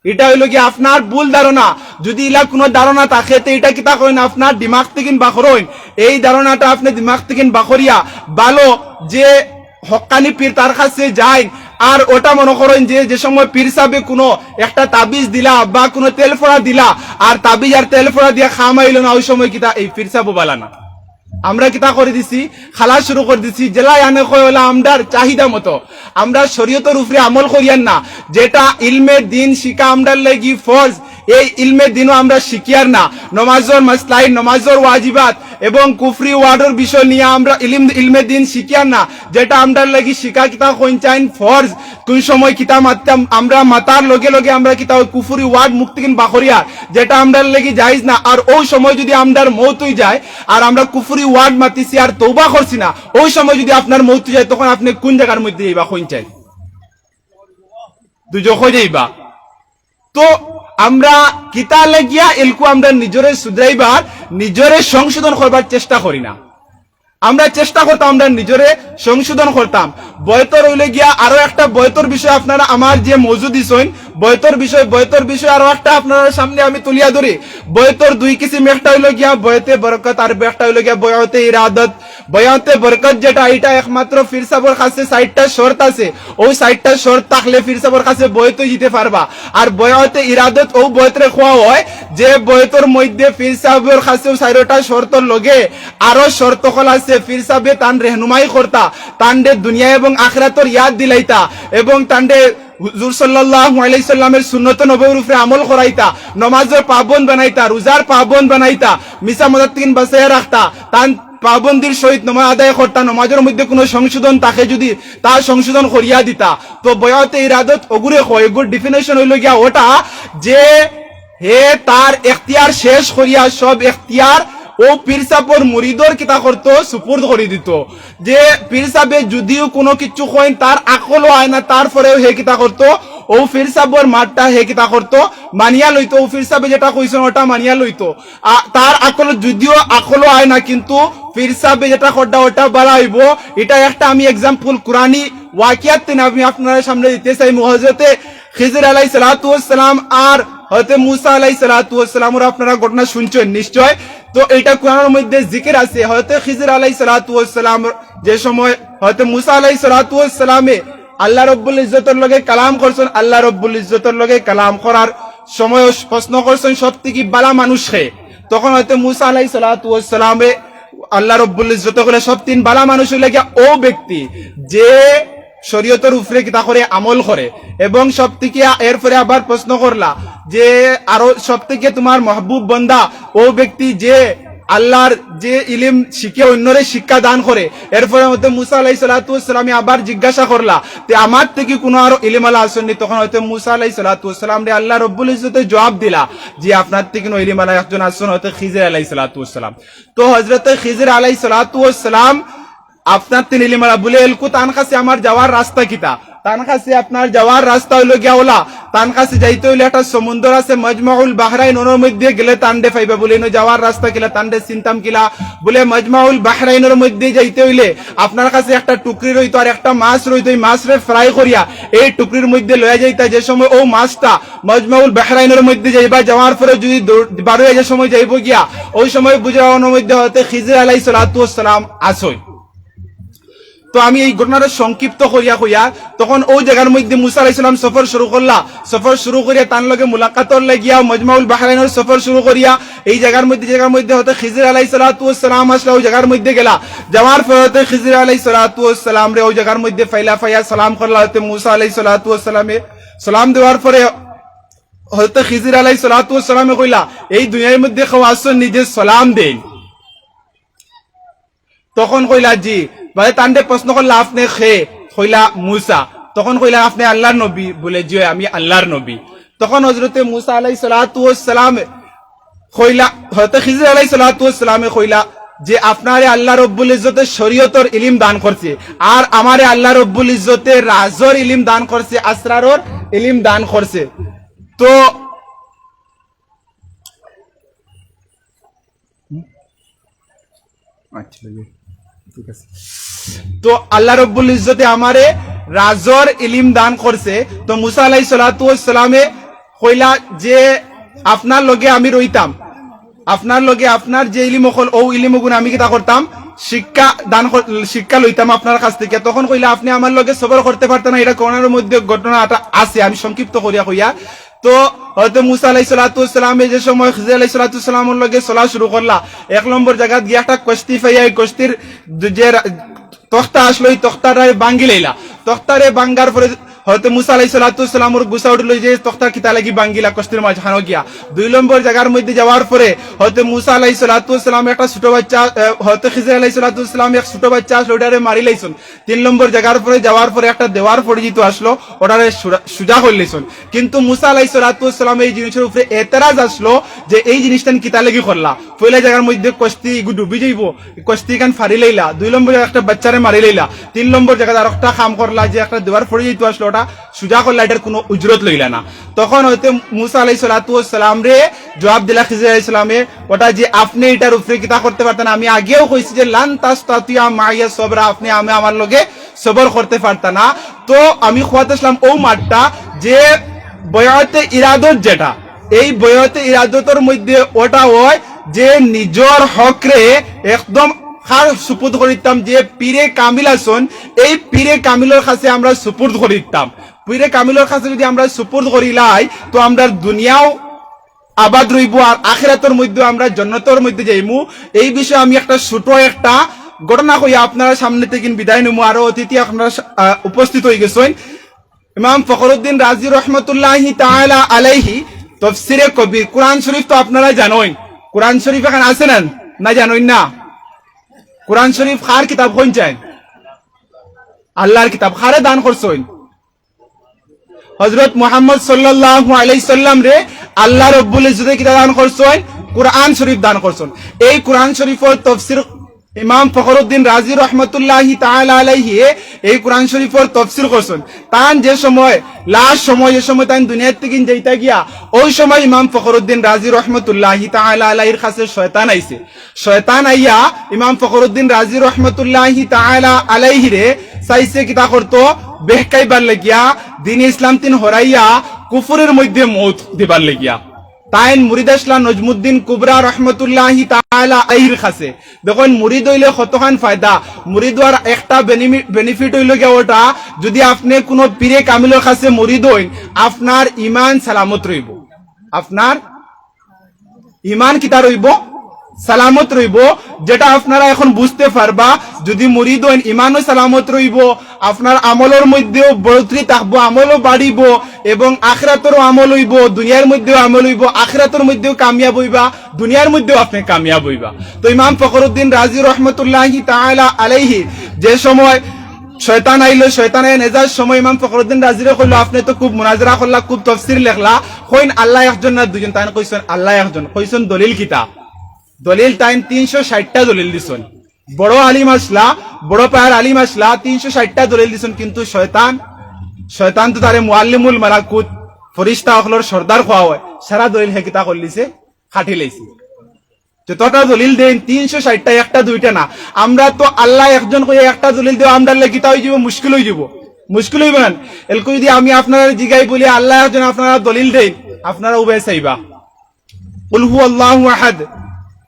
A: এটা হইল কি আপনার ভুল ধারণা। যদি ইলা কোনো ধারণা থাকে তো এটা কিতা করেন, আপনার দিমাগ থেকে বাখরেন, এই ধারণাটা আপনি দিমাগ থেকে বাখরিয়া ভালো যে হক্কানি পীর তার কাছে যায়, আর ওটা মনে করেন যে সময় পীর সাহেবে কোনো একটা তাবিজ দিলা বা কোনো তেল ফোড়া দিলা আর তাবিজ আর তেল ফোড়া দিয়া খামাইল না, ওই সময় কিতা এই পীর সাহেব বালা না, আমরা কিতা করে দিছি, খালা শুরু করে দিছি, জেলায় আনে কয় হলো আমরার চাহিদা মতো, আমরা শরীয়তের উপরে আমল করিয়ান না, যেটা ইলমে দিন শিখা আমরার লাগি ফরজ, এই ইলমে দিনও আমরা শিখিয়ার না, নমাজর মাসলাই, নমাজর ওয়াজিবাত এবং কুফরি ওয়ার্ডের বিষয় নিয়ে আমরা ইলমে দিন শিখিয়ার না, যেটা আমরার লাগি শিখা কিতা কইন ফরজ, কোন সময় কিতা মারতাম আমরা মাতার লগে লগে আমরা কিতা ওই কুফরি ওয়ার্ড মুক্তি কিন বাখরিয়া, যেটা আমরার লাগি জায়েজ না, আর ওই সময় যদি আমরার মৌত হয়ে যায় আর আমরা কুফরি ওয়ার্ড মাতিছি আর তওবা করছি না, ওই সময় যদি আপনার মৌত যায় তখন আপনি কোন জায়গার মধ্যে যাইবা, কইন চাই দুজো হয়ে যাইবা। তো আমরা কিতা লাগিয়া এলকু আমরা নিজরে সুধরাইবার, নিজরে সংশোধন করবার চেষ্টা করি না, আমরা চেষ্টা করতাম আমরা নিজরে সংশোধন করতাম। বয়তর হইলে গিয়া আরো একটা বয়তর বিষয় আপনারা আমার যে মজুদ দিছেন, বয়তর বিষয় আরো একটা আপনার সামনে আমি তুলিয়া ধরি। বয়তর দুই কিসিম, একটা হইলো গিয়া বয়তে বরকত আর একটা হইলো গিয়া বয়তে ইরাদত। বয়তে বরকত যেটা, এটা একমাত্র পীর সাহেবের কাছে 60টা শর্ত আছে, ওই 60টা শর্ত থাকলে পীর সাহেবের কাছে বয়তে জিতে পারবা। আর বয়তে ইরাদত ও বয়তে খোয়া হয় যে বয়তর মধ্যে পীর সাহেবের কাছে 4টা শর্তর লগে আরো শর্ত কল আছে, পীর সাহেবে তান রেহনুমাই করতা, তান্ডে দুনিয়া এবং আখিরাতর ইয়াদ দিলাইতা এবং তান্ডে হুজুর সাল্লাল্লাহু আলাইহি সাল্লামের সুন্নত নববীর উপরে আমল করাইতা, নামাজের পাবন্দ বানাইতা, রোজার পাবন্দ বানাইতা, মিছা মদত থেকে বাঁচাইয়া রাখতা, তান পাবন্দির সহিত নামাজ আদায় করতা, নামাজের মধ্যে কোনো সংশোধন থাকে যদি তার সংশোধন করিয়া দিতা। তো বয়াতে ইরাদত ওগুরে হয়, এগুর ডেফিনেশন হইল গিয়া ওটা যে হে তার এখতিয়ার শেষ করিয়া সব এখতিয়ার ও পীর সাহেবর মুরিদর কিতা করতো, সুপুর্দ করে দিত। যে পীর সাহেবে যদিও কোনো কিছু কইন তার আকলও হয় না, তারপরেও হে কিতা করতো, ও পীর সাহেবর মাঠটা হে কিতা করতো, মানিয়া লইতো, ও পীর সাহেবে যেটা কইছেন ওটা মানিয়া লইতো। তার আকল যদিও আকলও হয় না, কিন্তু পীর সাহেব যেটা খড্ডা ওটা বলা হইব। এটা একটা আমি এক্সাম্পল কোরআনি ওয়াকিয়াত আমি আপনার সামনে দিতে চাই। হযরতে খিজির আলাইহিস সালাতু ওয়াস সালাম আর হযরতে মূসা আলাইহিস সালাতু ওয়াস সালাম আপনারা ঘটনা শুনছেন নিশ্চয়। তো এটা কোরআনের মধ্যে জিকির আছে। হযরতে খিজির আলাইহিস সালাতু ওয়াস সালাম যে সময় হযরতে মূসা আলাইহিস সালাতু ওয়াস সালামে আল্লাহ রাব্বুল ইজ্জতের লগে কালাম করছেন, আল্লাহ রাব্বুল ইজ্জতের লগে কালাম করার সময় প্রশ্ন করছেন সবথেকে বালা মানুষকে। তখন হয়তো মূসা আলাইহিস সালাতু ওয়াস সালামে আল্লাহ রাব্বুল ইজ্জত করে সব তিন বালা মানুষ লাগে ও ব্যক্তি যে শরীয়তের উপরে কিতা করে আমল করে। এবং সব থেকে এরপরে আবার প্রশ্ন করলা যে আরো সব থেকে তোমার মাহবুব বান্দা ও ব্যক্তি যে আল্লাহর যে ইলম শিখে অন্যরে শিক্ষা দান করে। এরপরে হয়তো মূসা আলাইহিস সালাতু ওয়াস সালাম আবার জিজ্ঞাসা করলা যে আমার থেকে কোনো আরো ইলম আলা আসেননি। তখন হয়তো মূসা আলাইহিস সালাতু ওয়াস সালাম রে আল্লাহ রাব্বুল ইজ্জতে জবাব দিলা যে আপনার থেকে কোনো ইলম আলা একজন আসেন হয়তো খিজির আলাইহিস সালাতু ওয়াস সালাম। তো হযরত খিজির আলাইহিস সালাতু ওয়াস সালাম আপনার তিন ইলম আলা বলে এলকু তান কাছে আমার যাওয়ার রাস্তা কিতা, তান কাছে আপনার যাওয়ার রাস্তা হইলো গিয়া ওলা তান কাছে যাইতে হইলে একটা সমুদ্র আছে মজমাউল বাহরাইন, ওর মধ্যে গেলে তান্ডে পাইবে বলে যাওয়ার রাস্তা কিলা তান্ডে চিন্তাম কিলা বলে মজমাউল বাহরাইনের মধ্যে যাইতে হইলে আপনার কাছে একটা টুকরি রইতো আর একটা মাছ রইতো। এই মাছরে ফ্রাই করিয়া এই টুকরির মধ্যে লইয়া যাইতা। যে সময় ও মাছটা মজমাউল বাহরাইনের মধ্যে যাইবা, যাওয়ার পরে যদি বারো যে সময় যাইব গিয়া ওই সময় বুঝানোর মধ্যে হতে খিজির আলাইহিস সালাতু ওয়াস সালাম আসই। তো আমি এই ঘটনাটা সংক্ষিপ্ত করিয়া কইয়া তখন ওই জায়গার মধ্যে মূসা আলাইহিস সালাম সফর শুরু করলা। সফর শুরু করিয়া তার লগে মুলাকাতর লাগিয়া মজমাউল বাহরাইনের সফর শুরু করিয়া এই জায়গার মধ্যে হতে খিজির আলাইহিস সালাতু ওয়াস সালাম আসলা। ওই জায়গার মধ্যে গেলা, যাওয়ার পর হতে খিজির আলাইহিস সালাতু ওয়াস সালাম রে ওই জায়গার মধ্যে ফাইলা ফাইয়া সালাম করলা। হতে মূসা আলাইহিস সালাতু ওয়াস সালামে সালাম দেওয়ার পরে হতে খিজির আলাইহিস সালাতু ওয়াস সালামে কইলা এই দুনিয়ার মধ্যে কেউ আসছেন নিজে সালাম দেন। তখন কইলা জি। বলে তান্ডে প্রশ্ন করলা আপনি খে, কইলা মূসা। তখন কইলা আপনি আল্লাহর নবী, বলে জি আমি আল্লাহর নবী। তখন হযরতে মূসা আলাইহিস সালাতু ওয়াস সালাম কইলা হযরত খিজির আলাইহিস সালাতু ওয়াস সালামে কইলা যে আপনারে আল্লাহ রাব্বুল ইজ্জতের শরীয়তের ইলম দান করছে আর আমারে আল্লাহ রাব্বুল ইজ্জতের রাজর ইলম দান করছে, আসরারর ইলম দান করছে। তো আচ্ছা ঠিক আছে। তো আল্লাহ রাব্বুল ইজ্জতে আমারে রাজর ইলম দান করছে। তো মূসা আলাইহিস সালাতু ওয়াস সালামে কইলা যে আপনার লগে আমি রইতাম, আপনার লগে আপনার যে ইলম হল ও ইলম গুণ আমি কিতা করতাম শিক্ষা লইতাম আপনার কাছ থেকে। তখন কইলা আপনি আমার লগে সবর করতে পারতেন না। এটা কোরআনের মধ্যে ঘটনাটা আছে, আমি সংক্ষিপ্ত করিয়া কইয়া। তো হয়তো মূসা আলাইহিস সালাতু ওয়াস সালাম যে সময় খিজির আলাইহিস সালাতু ওয়াস সালামের লগে চলা শুরু করলা, এক নম্বর জায়গা গিয়া একটা কস্তি পাইয়া এই কস্তির যে তখতা আসলো এই তখতারে ভাঙ্গি লইলা। তখতারে ভাঙ্গার পরে হয়তো মূসা আলাইহিস সালাতু ওয়াস সালামের গুসা উঠল যে তখতার কিতা লাগি ভাঙ্গিলা কস্তির মাঝখানে গিয়া। দুই নম্বর জায়গার মধ্যে যাওয়ার পরে হয়তো মূসা আলাইহিস সালাতু ওয়াস সালাম একটা ছোট বাচ্চা হয়তো খিজির আলাইহিস সালাতু ওয়াস সালাম এক ছোট বাচ্চা আসলো, ওটারে মারি লাইছুন। তিন নম্বর জায়গার পরে যাওয়ার পরে একটা দেওয়ার পরিচিত আসলো, ওটারে সুজা করলেছুন। কিন্তু মূসা আলাইহিস সালাতু ওয়াস সালাম এই জিনিসের উপরে এতরাজ আসলো যে এই জিনিসটা কিতা লাগি করলা। পয়লা জায়গার মধ্যে কস্তি ডুবি যাইব, কস্তি কান ফারি লাইলা। দুই নম্বর একটা বাচ্চারে মারি লাইলা। তিন নম্বর জায়গায় আর একটা কাম করলা যে একটা দেওয়ার পরিচিত আসলো, ওটা সুজা করলা, এটার কোনো উজরত লইলা না। তখন হয়তো মূসা আলাইহিস সালাতু ওয়াস সালাম রে জবাব দিলা খিজির আলাইহিস সালামে ওটা যে আপনি এটার উপরে কিতা করতে পারতেন। আমি আগেও কইছি যে লান তাসতাতিয়া মাইয়া সবরা, আপনি আমি আমার লগে সবর করতে পারতেন না। তো আমি খোয়াতে আসলাম ও মাঠটা যে বয়াতে ইরাদত, যেটা এই বয়াতে ইরাদতের মধ্যে ওটা হয় যে নিজের হক রে একদম খার সুপুর্দ করিতাম। যে পীরে কামিল আসন এই পীরে কামিলের কাছে আমরা সুপুর্দ করিতাম। পীরে কামিলের কাছে যদি আমরা সুপুর্দ করিলাই তো আমরা দুনিয়াও আবাদ রইব আর আখিরাতের মধ্যে আমরা জান্নাতের মধ্যে যাইমু। এই বিষয়ে আমি একটা ছোট একটা ঘটনা কইয়া আপনারা সামনে থেকে বিদায় নিমু। আরো অতিথি আপনারা উপস্থিত হয়ে গেছেন। ইমাম ফখরুদ্দিন রাজি রহমতুল্লাহি তাআলা আলাইহি তাফসিরে কবির, কোরআন শরীফ তো আপনারা জানেন। কোরআন শরীফ এখানে আছে না জানেন না? কোরআন শরীফ কার কিতাব কইছেন? আল্লাহর কিতাব। কারে দান করছেন? হযরত মুহাম্মদ সাল্লাল্লাহু আলাইহি সাল্লাম রে আল্লাহ রাব্বুল ইজ্জতে কিতাব দান করছেন, কোরআন শরীফ দান করছেন। এই কোরআন শরীফের তাফসীর ইমাম ফখরুদ্দিন রাজি রহমতুল্লাহি তাআলা আলাইহি এই কোরআন শরীফের তাফসীর করছেন। তান যে সময় লাস্ট সময় যে সময় তান দুনিয়া থেকে যাইতা গিয়া ওই সময় ইমাম ফখরুদ্দিন রাজি রহমতুল্লাহি তাআলা আলাইহির কাছে শয়তান আইছে। শয়তান আইয়া ইমাম ফখরুদ্দিন রাজি রহমতুল্লাহি তাআলা আলাইহি রে চাইছে কিতা করতো বেহকাইবার লাগিয়া দিন ইসলাম তিন হরাইয়া কুফরের মধ্যে মৌত দিবার লাগিয়া। তাইন মুরিদ আসলা নজমুদ্দিন কুবরা রহমতুল্লাহি তাআলা আলাইহির কাছে। দেখুন মুরিদ হইলে কতখান ফায়দা, মুরিদ হওয়ার একটা বেনিফিট হইল গিয়া ওটা, যদি আপনি কোনো পীরে কামিলের কাছে মুরিদ হইন আপনার ইমান সালামত রইব, আপনার ইমান কিতা রইব সালামত রইব, যেটা আপনারা এখন বুঝতে পারবা। যদি মুরিদ হইন ইমানও সালামত রইব, আপনার আমলের মধ্যেও বড়ত্রি থাকবো, আমলও বাড়িব এবং আখিরাতেরও আমল হইব, দুনিয়ার মধ্যেও আমল হইব, আখিরাতের মধ্যেও কামিয়াব হইবা, দুনিয়ার মধ্যেও আপনি কামিয়াব হইবা। তো ইমাম ফখরুদ্দিন রাজি রহমতুল্লাহি তাআলা আলাইহি যে সময় শয়তান আইলো, শয়তানের নেজার সময় ইমাম ফখরুদ্দিন রাজিরে কইলো আপনি তো খুব মুনাজরা করলা, খুব তাফসীর লেখলা, কইন আল্লাহ একজন না দুজন? তাই কইছেন আল্লাহ একজন। কইছেন দলিল কিতা? দলিল তাইন 360টা দলিল দিছেন। বড় আলিম আসলা, বড় পায়ের আলিম আসলা, 360টা দলিল দিছেন। কিন্তু শয়তান তো তারে মুআল্লিমুল মালাকুত ফেরেশতা হলর সর্দার খোয়া হয়, সারা দলিল হে কিতা করলিছে খাটি লাইছে। যতটা দলিল দেন 360টা, একটা দুইটা না। আমরা তো আল্লাহ একজন কইয়া একটা দলিল দেব আমরা কিতা হয়ে যাব, মুশকিল হয়ে যাব, মুশকিল হইব না। এলকো যদি আমি আপনারা জিগাই বলি আল্লাহ একজন, আপনারা দলিল দেন, আপনারা উবে চাইবা কুল হু আল্লাহু আহাদ,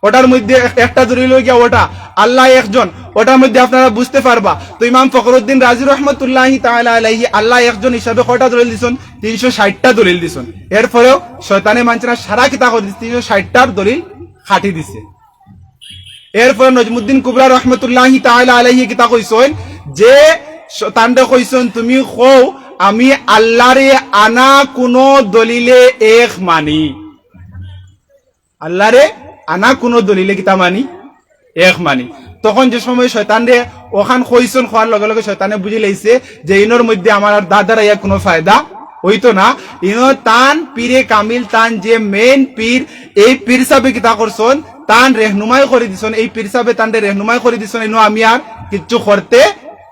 A: ওটার মধ্যে একটা দলিল হয়ে গিয়া ওটা আল্লাহ একজন, ওটার মধ্যে আপনারা বুঝতে পারবা। তো ইমাম ফখরুদ্দিন রাজি রহমতুল্লাহি তাআলা আলাইহি আল্লাহ একজন হিসাবে কয়টা দলিল দিছেন? 360টা দলিল দিছেন। এরপরেও শয়তানে মানছে না, সারা কিতা করে 360টার দলিল খাটি দিছে। এরপরে নজমুদ্দিন কুবরা রহমতুল্লাহি তাআলা আলাইহি কিতা কইছেন যে তান্ডে কইছেন তুমি কও আমি আল্লাহরে আনা কোন দলিলে এক মানি, আল্লাহরে আনা কোন দলিলে কিতা মানি এক মানি। তখন যে সময় শয়তান রে ওখান কইছেন, খোয়ার লগে লগে শয়তানে বুঝি লাইছে যে ইনোর মধ্যে আমার আর দাদার ইয়া কোনো ফায়দা হইতো না। ইনো তান পীরে কামিল, তান যে মেইন পীর, এই পীর সাহেব কিতা করছেন তান রেহনুমাই করে দিছেন, এই পীর সাহেব তান রেহনুমাই করে দিছেন, ইনো আমি আর কিচ্ছু করতে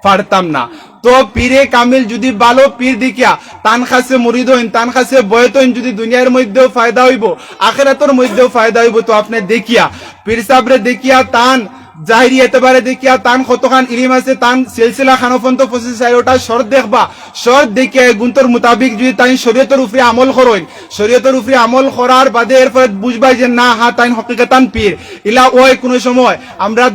A: পারতাম না। তো পীরে কামিল যদি ভালো পীর দেখিয়া তান কাছে মুরিদ হইন, তান কাছে বয়ত হইন, যদি দুনিয়ার মধ্যেও ফায়দা হইব আখিরাতের মধ্যেও ফায়দা হইব, তো আপনি দেখিয়া পীর সাহেবরে দেখিয়া তান জাহিরি এতবারে দেখিয়া তান কতখান ইলিম আছে, তান সিলসিলা খানফন্ত পঁচিশ ওটা শর্ত দেখবা, শর্ত দেখিয়া গুন্তর মোতাবিক যদি তাই শরীয়তের উপরে আমল করেন, শরীয়তের উপরে আমল করার বাদে এরপরে বুঝবাই যে না হা তাই হকিকতান পীর। ইলা ওই কোনো সময় আমরা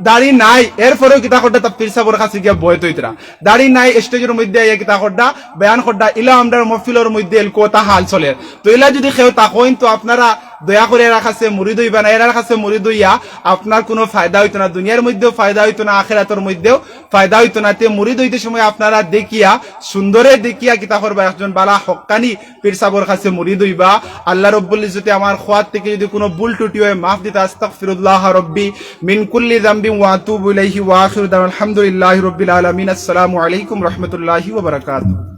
A: দাড়ি নাই এরপরেও কিতা করডা তা পীর সাহেবের কাছে গিয়া বয়ত হইতরা, দাড়ি নাই স্টেজের মধ্যে আইয়া কিতা করডা বয়ান করডা, ইলা আমরা মহফিলের মধ্যে কথা হাল চলে। তো ইলা যদি কেউ তাকইন তো আপনারা দয়া করে এর কাছে মুরিদ হইবা না, এর কাছে মুরিদ হইয়া আপনার কোনো ফায়দা হইতো না, দুনিয়ার মধ্যেও ফায়দা হইতো না, আখিরাতের মধ্যেও ফায়দা হইতো না। তে মুরিদ হইতে সময় আপনারা দেখিয়া সুন্দরে দেখিয়া কিতা করবা, একজন বালা হক্কানি পীর সাহেবের কাছে মুরিদ হইবা। আল্লাহ রাব্বুল ইজ্জতে আমার খোয়াত থেকে যদি কোনো ভুল ত্রুটি হয় মাফ দিতে আস্তাগফিরুল্লাহ রাব্বি মিন কুল্লি যামবি ওয়া আতুবু ইলাইহি ওয়া আখিরু দাওয়ানা আলহামদুলিল্লাহি রাব্বিল আলামিন। আসসালামু আলাইকুম রাহমাতুল্লাহি ওয়া বারাকাতুহু।